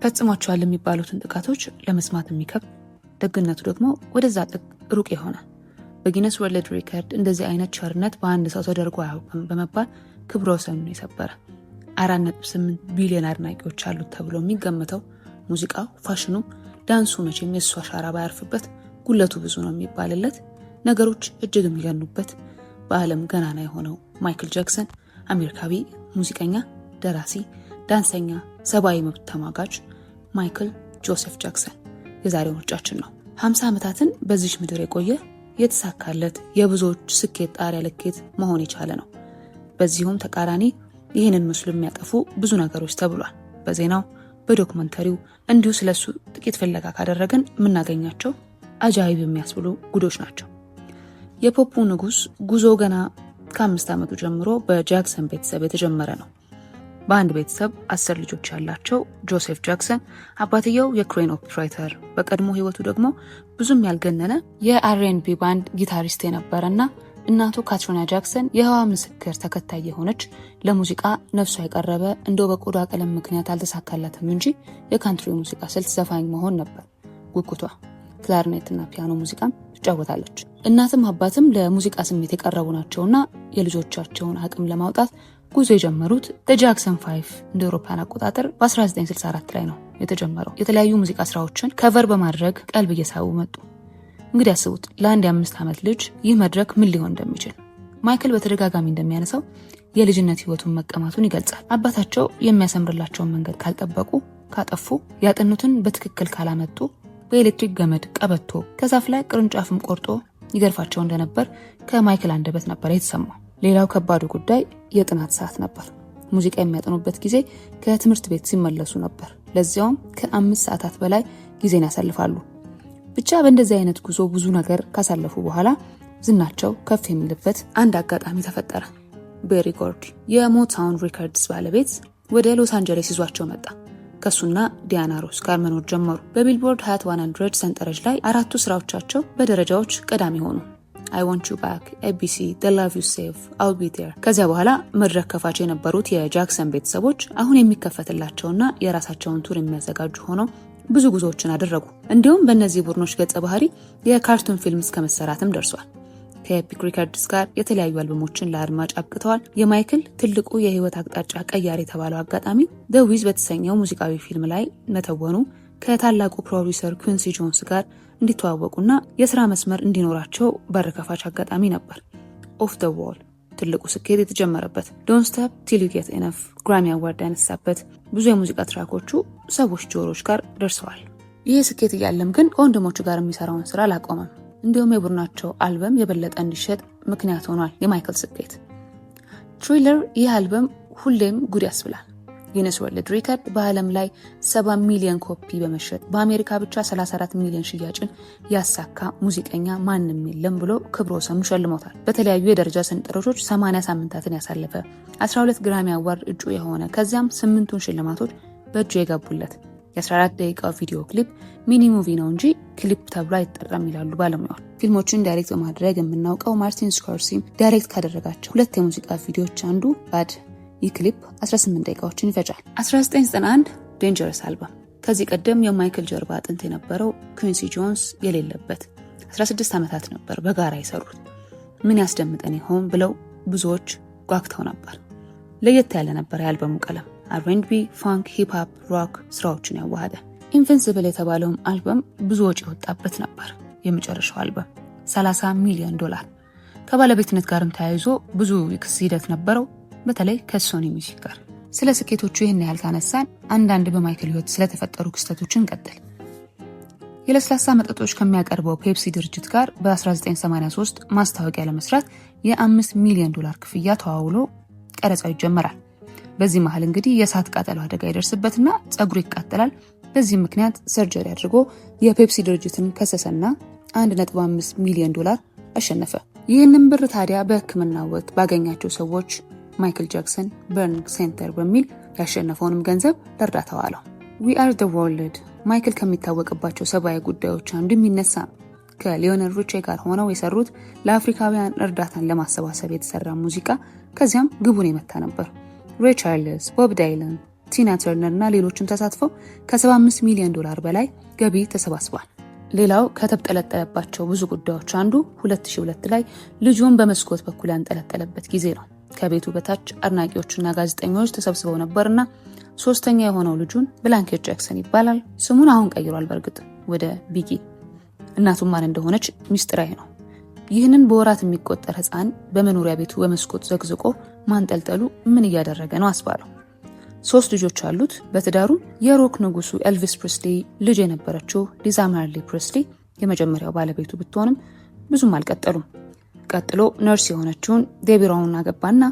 ፈጽሟቸዋል የሚባሉትን ጥቃቶች ለመስማት የሚከብድ፣ ደግነቱ ደግሞ ወደዛ ጥግ ሩቅ የሆነ በጊነስ ወርልድ ሪከርድ እንደዚህ አይነት ቸርነት በአንድ ሰው ተደርጎ አያውቅም በመባል ክብረ ወሰኑን የሰበረ 4.8 ቢሊዮን አድናቂዎች አሉት ተብሎ የሚገመተው ሙዚቃው፣ ፋሽኑ፣ ዳንሱ መቼም የእሱ አሻራ ባያርፍበት ጉለቱ ብዙ ነው የሚባልለት ነገሮች እጅግ የሚገኑበት በዓለም ገናና የሆነው ማይክል ጃክሰን አሜሪካዊ ሙዚቀኛ፣ ደራሲ፣ ዳንሰኛ፣ ሰብአዊ መብት ተሟጋች ማይክል ጆሴፍ ጃክሰን የዛሬው ምርጫችን ነው። 50 ዓመታትን በዚህ ምድር የቆየ የተሳካለት የብዙዎች ስኬት ጣሪያ ልኬት መሆን የቻለ ነው። በዚሁም ተቃራኒ ይህንን ምስሉ የሚያጠፉ ብዙ ነገሮች ተብሏል። በዜናው በዶክመንተሪው እንዲሁ ስለሱ ጥቂት ፍለጋ ካደረግን የምናገኛቸው አጃይብ የሚያስብሉ ጉዶች ናቸው። የፖፑ ንጉስ ጉዞ ገና ከ5 ዓመቱ ጀምሮ በጃክሰን ቤተሰብ የተጀመረ ነው። በአንድ ቤተሰብ 10 ልጆች ያላቸው ጆሴፍ ጃክሰን አባትየው የክሬን ኦፕሬተር፣ በቀድሞ ህይወቱ ደግሞ ብዙም ያልገነነ የአር&ቢ ባንድ ጊታሪስት የነበረና እናቱ ካትሪና ጃክሰን የህዋ ምስክር ተከታይ የሆነች ለሙዚቃ ነፍሷ የቀረበ እንደው በቆዳ ቀለም ምክንያት አልተሳካላትም እንጂ የካንትሪ ሙዚቃ ስልት ዘፋኝ መሆን ነበር ጉጉቷ። ክላርኔትና ፒያኖ ሙዚቃም ትጫወታለች። እናትም አባትም ለሙዚቃ ስሜት የቀረቡ ናቸውና የልጆቻቸውን አቅም ለማውጣት ጉዞ የጀመሩት ጃክሰን 5 እንደ አውሮፓውያን አቆጣጠር በ1964 ላይ ነው የተጀመረው። የተለያዩ ሙዚቃ ስራዎችን ከቨር በማድረግ ቀልብ እየሳቡ መጡ። እንግዲህ ያስቡት ለአንድ የ5 ዓመት ልጅ ይህ መድረክ ምን ሊሆን እንደሚችል። ማይክል በተደጋጋሚ እንደሚያነሳው የልጅነት ህይወቱን መቀማቱን ይገልጻል። አባታቸው የሚያሰምርላቸውን መንገድ ካልጠበቁ፣ ካጠፉ፣ ያጠኑትን በትክክል ካላመጡ በኤሌክትሪክ ገመድ ቀበቶ ከዛፍ ላይ ቅርንጫፍም ቆርጦ ይገርፋቸው እንደነበር ከማይክል አንደበት ነበር የተሰማው። ሌላው ከባዱ ጉዳይ የጥናት ሰዓት ነበር። ሙዚቃ የሚያጠኑበት ጊዜ ከትምህርት ቤት ሲመለሱ ነበር። ለዚያውም ከ5 ሰዓታት በላይ ጊዜን ያሳልፋሉ። ብቻ በእንደዚህ አይነት ጉዞ ብዙ ነገር ካሳለፉ በኋላ ዝናቸው ከፍ የሚልበት አንድ አጋጣሚ ተፈጠረ። ቤሪ ጎርዲ የሞታውን ሪከርድስ ባለቤት ወደ ሎስ አንጀለስ ይዟቸው መጣ። ከሱና ዲያና ሮስ ጋር መኖር ጀመሩ። በቢልቦርድ ሀት 100 ሰንጠረዥ ላይ 4ቱ ስራዎቻቸው በደረጃዎች ቀዳሚ ሆኑ። I want you back, ABC, The Love You Save, I'll Be There። ከዚያ በኋላ መድረክ ከፋች የነበሩት የጃክሰን ቤተሰቦች አሁን የሚከፈትላቸውና የራሳቸውን ቱር የሚያዘጋጁ ሆነው ብዙ ጉዞዎችን አደረጉ። እንዲሁም በእነዚህ ቡድኖች ገጸ ባህሪ የካርቱን ፊልም እስከ መሰራትም ደርሷል። ከኤፒክ ሪከርድስ ጋር የተለያዩ አልበሞችን ለአድማጭ አብቅተዋል። የማይክል ትልቁ የህይወት አቅጣጫ ቀያሪ የተባለው አጋጣሚ The Wiz በተሰኘው ሙዚቃዊ ፊልም ላይ መተወኑ ከታላቁ ፕሮዲውሰር ኩዊንሲ ጆንስ ጋር እንዲተዋወቁና የሥራ መስመር እንዲኖራቸው በር ከፋች አጋጣሚ ነበር። ኦፍ ዘ ዎል ትልቁ ስኬት የተጀመረበት፣ ዶንት ስቶፕ ቲል ዩ ጌት ኢነፍ ግራሚ አዋርድ ያነሳበት፣ ብዙ የሙዚቃ ትራኮቹ ሰዎች ጆሮች ጋር ደርሰዋል። ይህ ስኬት እያለም ግን ከወንድሞቹ ጋር የሚሰራውን ስራ አላቆመም። እንዲሁም የቡድናቸው አልበም የበለጠ እንዲሸጥ ምክንያት ሆኗል። የማይክል ስኬት ትሪለር፣ ይህ አልበም ሁሌም ጉድ ያስብላል። ጊነስ ወርልድ ሪከርድ በዓለም ላይ 70 ሚሊዮን ኮፒ በመሸጥ በአሜሪካ ብቻ 34 ሚሊዮን ሽያጭን ያሳካ ሙዚቀኛ ማንም የለም ብሎ ክብረ ወሰኑ ሸልሞታል። በተለያዩ የደረጃ ሰንጠረዦች 80 ሳምንታትን ያሳለፈ 12 ግራሚ አዋርድ እጩ የሆነ ከዚያም 8ቱን ሽልማቶች በእጁ የገቡለት የ14 ደቂቃ ቪዲዮ ክሊፕ ሚኒ ሙቪ ነው እንጂ ክሊፕ ተብሎ አይጠራም ይላሉ ባለሙያዎች። ፊልሞችን ዳይሬክት በማድረግ የምናውቀው ማርቲን ስኮርሲም ዳይሬክት ካደረጋቸው 2 የሙዚቃ ቪዲዮዎች አንዱ ባድ። ይህ ክሊፕ 18 ደቂቃዎችን ይፈጃል። 1991 ዴንጀረስ አልበም ከዚህ ቀደም የማይክል ጀርባ አጥንት የነበረው ኩዊንሲ ጆንስ የሌለበት 16 ዓመታት ነበር በጋራ የሰሩት። ምን ያስደምጠን ይሆን ብለው ብዙዎች ጓግተው ነበር። ለየት ያለ ነበር የአልበሙ ቀለም። አር&ቢ፣ ፋንክ፣ ሂፕ ሆፕ፣ ሮክ ስራዎችን ያዋሃደ። ኢንቪንሲብል የተባለውም አልበም ብዙ ወጪ የወጣበት ነበር። የመጨረሻው አልበም $30 ሚሊዮን። ከባለቤትነት ጋርም ተያይዞ ብዙ የክስ ሂደት ነበረው፣ በተለይ ከሶኒ ሚውዚክ ጋር። ስለ ስኬቶቹ ይህን ያህል ካነሳን አንዳንድ በማይክል ህይወት ስለተፈጠሩ ክስተቶችን እንቀጥል። የለስላሳ መጠጦች ከሚያቀርበው ፔፕሲ ድርጅት ጋር በ1983 ማስታወቂያ ለመስራት $5 ሚሊዮን ክፍያ ተዋውሎ ቀረጻው ይጀመራል። በዚህ መሃል እንግዲህ የእሳት ቃጠሎ አደጋ ይደርስበትና ጸጉሩ ይቃጠላል። በዚህ ምክንያት ሰርጀሪ አድርጎ የፔፕሲ ድርጅትን ከሰሰና $1.5 ሚሊዮን አሸነፈ። ይህንን ብር ታዲያ በሕክምና ወቅት ባገኛቸው ሰዎች ማይክል ጃክሰን በርን ሴንተር በሚል ያሸነፈውንም ገንዘብ ለእርዳታ ዋለው። ዊ አር ዘ ወርልድ ማይክል ከሚታወቅባቸው ሰብአዊ ጉዳዮች አንዱ የሚነሳ ከሊዮኔል ሪቼ ጋር ሆነው የሰሩት ለአፍሪካውያን እርዳታን ለማሰባሰብ የተሰራ ሙዚቃ ከዚያም ግቡን የመታ ነበር። ሬይ ቻርልስ፣ ቦብ ዳይለን፣ ቲና ተርነር እና ሌሎችም ተሳትፈው ከ75 ሚሊዮን ዶላር በላይ ገቢ ተሰባስቧል። ሌላው ከተጠለጠለባቸው ብዙ ጉዳዮች አንዱ 2002 ላይ ልጁን በመስኮት በኩል ያንጠለጠለበት ጊዜ ነው። ከቤቱ በታች አድናቂዎችና ጋዜጠኞች ተሰብስበው ነበርና ሶስተኛ የሆነው ልጁን ብላንኬት ጃክሰን ይባላል። ስሙን አሁን ቀይሯል በእርግጥ ወደ ቢጊ። እናቱም ማን እንደሆነች ሚስጥራዊ ነው። ይህንን በወራት የሚቆጠር ህፃን በመኖሪያ ቤቱ በመስኮት ዘግዝቆ ማንጠልጠሉ ምን እያደረገ ነው አስባለው። 3 ልጆች አሉት። በትዳሩ የሮክ ንጉሱ ኤልቪስ ፕሬስሊ ልጅ የነበረችው ሊዛ ማርሊ ፕሬስሊ የመጀመሪያው ባለቤቱ ብትሆንም ብዙም አልቀጠሉም። ቀጥሎ ነርስ የሆነችውን ዴቢ ሮውን አገባና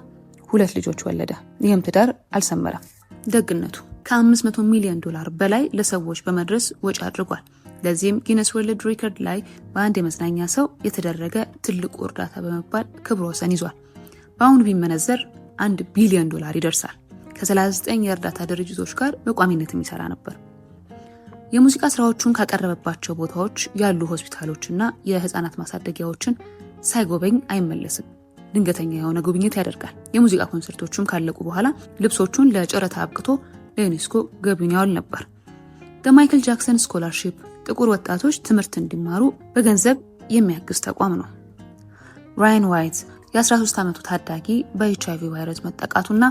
2 ልጆች ወለደ። ይህም ትዳር አልሰመረም። ደግነቱ ከ500 ሚሊዮን ዶላር በላይ ለሰዎች በመድረስ ወጪ አድርጓል። ለዚህም ጊነስ ወርልድ ሪከርድ ላይ በአንድ የመዝናኛ ሰው የተደረገ ትልቁ እርዳታ በመባል ክብረ ወሰን ይዟል። በአሁኑ ቢመነዘር 1 ቢሊዮን ዶላር ይደርሳል። ከ39 የእርዳታ ድርጅቶች ጋር በቋሚነት የሚሰራ ነበር። የሙዚቃ ስራዎቹን ካቀረበባቸው ቦታዎች ያሉ ሆስፒታሎችና የህፃናት ማሳደጊያዎችን ሳይጎበኝ አይመለስም። ድንገተኛ የሆነ ጉብኝት ያደርጋል። የሙዚቃ ኮንሰርቶቹም ካለቁ በኋላ ልብሶቹን ለጨረታ አብቅቶ ለዩኔስኮ ገቢውን ያውል ነበር። ማይክል ጃክሰን ስኮላርሺፕ ጥቁር ወጣቶች ትምህርት እንዲማሩ በገንዘብ የሚያግዝ ተቋም ነው። ራያን ዋይት የ13 ዓመቱ ታዳጊ በኤችአይቪ ቫይረስ መጠቃቱና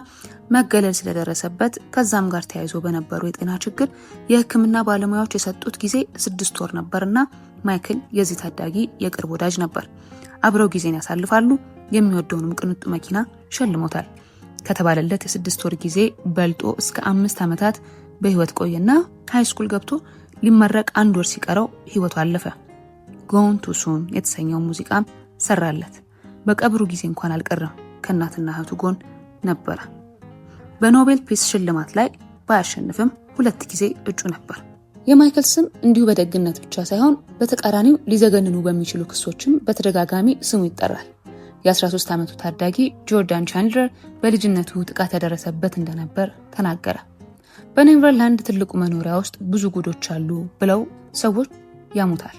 መገለል ስለደረሰበት ከዛም ጋር ተያይዞ በነበሩ የጤና ችግር የህክምና ባለሙያዎች የሰጡት ጊዜ 6 ወር ነበርና ማይክል የዚህ ታዳጊ የቅርብ ወዳጅ ነበር። አብረው ጊዜን ያሳልፋሉ። የሚወደውንም ቅንጡ መኪና ሸልሞታል። ከተባለለት የ6 ወር ጊዜ በልጦ እስከ 5 ዓመታት በህይወት ቆየና ሃይ ስኩል ገብቶ ሊመረቅ 1 ወር ሲቀረው ህይወቱ አለፈ። ጎን ቱ ሱን የተሰኘው ሙዚቃም ሰራለት። በቀብሩ ጊዜ እንኳን አልቀረም። ከእናትና እህቱ ጎን ነበረ። በኖቤል ፒስ ሽልማት ላይ ባያሸንፍም 2 ጊዜ እጩ ነበር። የማይክል ስም እንዲሁ በደግነት ብቻ ሳይሆን በተቃራኒው ሊዘገንኑ በሚችሉ ክሶችም በተደጋጋሚ ስሙ ይጠራል። የ13 ዓመቱ ታዳጊ ጆርዳን ቻንድለር በልጅነቱ ጥቃት ያደረሰበት እንደነበር ተናገረ። በኔቨርላንድ ትልቁ መኖሪያ ውስጥ ብዙ ጉዶች አሉ ብለው ሰዎች ያሙታል።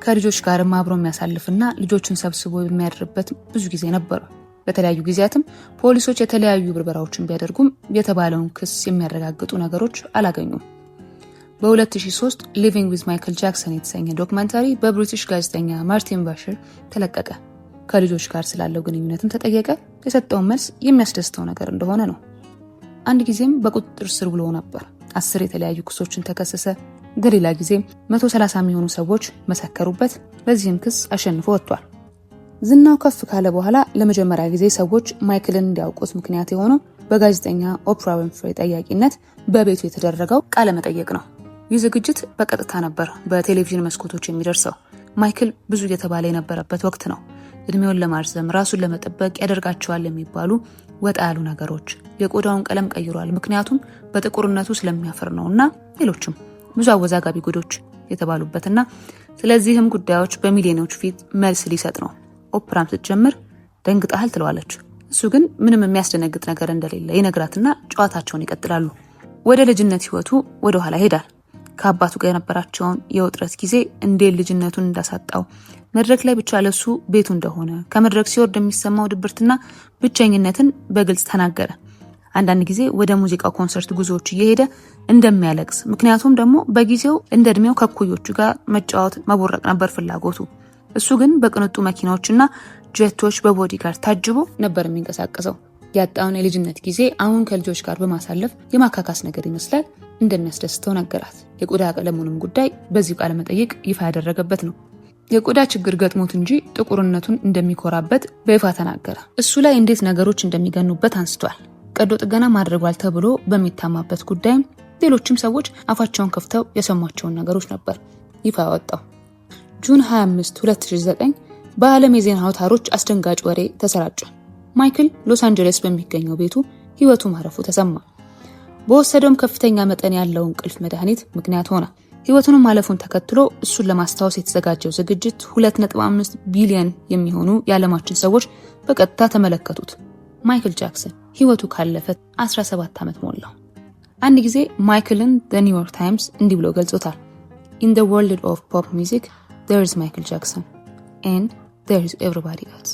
ከልጆች ጋርም አብሮ የሚያሳልፍና ልጆችን ሰብስቦ የሚያድርበት ብዙ ጊዜ ነበረ። በተለያዩ ጊዜያትም ፖሊሶች የተለያዩ ብርበራዎችን ቢያደርጉም የተባለውን ክስ የሚያረጋግጡ ነገሮች አላገኙም። በ2003 ሊቪንግ ዊዝ ማይክል ጃክሰን የተሰኘ ዶክመንታሪ በብሪቲሽ ጋዜጠኛ ማርቲን ባሽር ተለቀቀ። ከልጆች ጋር ስላለው ግንኙነትም ተጠየቀ። የሰጠውን መልስ የሚያስደስተው ነገር እንደሆነ ነው። አንድ ጊዜም በቁጥጥር ስር ውሎ ነበር። 10 የተለያዩ ክሶችን ተከሰሰ። በሌላ ጊዜም 130 የሚሆኑ ሰዎች መሰከሩበት። በዚህም ክስ አሸንፎ ወጥቷል። ዝናው ከፍ ካለ በኋላ ለመጀመሪያ ጊዜ ሰዎች ማይክልን እንዲያውቁት ምክንያት የሆነው በጋዜጠኛ ኦፕራ ዊንፍሬ ጠያቂነት በቤቱ የተደረገው ቃለ መጠይቅ ነው። ይህ ዝግጅት በቀጥታ ነበር በቴሌቪዥን መስኮቶች የሚደርሰው። ማይክል ብዙ እየተባለ የነበረበት ወቅት ነው። እድሜውን ለማርዘም ራሱን ለመጠበቅ ያደርጋቸዋል የሚባሉ ወጣ ያሉ ነገሮች፣ የቆዳውን ቀለም ቀይሯል ምክንያቱም በጥቁርነቱ ስለሚያፈር ነውና ሌሎችም ብዙ አወዛጋቢ ጉዶች የተባሉበትና ስለዚህም ጉዳዮች በሚሊዮኖች ፊት መልስ ሊሰጥ ነው። ኦፕራም ስትጀምር ደንግጣል ትለዋለች። እሱ ግን ምንም የሚያስደነግጥ ነገር እንደሌለ ይነግራትና ጨዋታቸውን ይቀጥላሉ። ወደ ልጅነት ህይወቱ ወደ ኋላ ሄዳል። ከአባቱ ጋር የነበራቸውን የውጥረት ጊዜ እንዴት ልጅነቱን እንዳሳጣው፣ መድረክ ላይ ብቻ ለሱ ቤቱ እንደሆነ፣ ከመድረክ ሲወርድ የሚሰማው ድብርትና ብቸኝነትን በግልጽ ተናገረ። አንዳንድ ጊዜ ወደ ሙዚቃው ኮንሰርት ጉዞዎች እየሄደ እንደሚያለቅስ፣ ምክንያቱም ደግሞ በጊዜው እንደ እድሜው ከኩዮቹ ጋር መጫወት መቦረቅ ነበር ፍላጎቱ። እሱ ግን በቅንጡ መኪናዎችና ጀቶች በቦዲጋርድ ታጅቦ ነበር የሚንቀሳቀሰው። ያጣውን የልጅነት ጊዜ አሁን ከልጆች ጋር በማሳለፍ የማካካስ ነገር ይመስላል እንደሚያስደስተው ነገራት። የቆዳ ቀለሙንም ጉዳይ በዚህ ቃለ መጠይቅ ይፋ ያደረገበት ነው። የቆዳ ችግር ገጥሞት እንጂ ጥቁርነቱን እንደሚኮራበት በይፋ ተናገረ። እሱ ላይ እንዴት ነገሮች እንደሚገኑበት አንስቷል። ቀዶ ጥገና ማድረጓል ተብሎ በሚታማበት ጉዳይም ሌሎችም ሰዎች አፋቸውን ከፍተው የሰሟቸውን ነገሮች ነበር ይፋ ያወጣው። ጁን 25 2009 በዓለም የዜና አውታሮች አስደንጋጭ ወሬ ተሰራጨ። ማይክል ሎስ አንጀለስ በሚገኘው ቤቱ ህይወቱ ማረፉ ተሰማ። በወሰደውም ከፍተኛ መጠን ያለው እንቅልፍ መድኃኒት ምክንያት ሆነ። ህይወቱን ማለፉን ተከትሎ እሱን ለማስታወስ የተዘጋጀው ዝግጅት 2.5 ቢሊዮን የሚሆኑ የዓለማችን ሰዎች በቀጥታ ተመለከቱት። ማይክል ጃክሰን ህይወቱ ካለፈ 17 ዓመት ሞላው። አንድ ጊዜ ማይክልን ዘ ኒውዮርክ ታይምስ እንዲህ ብሎ ገልጾታል። In the world of pop music, there is Michael Jackson and there is everybody else.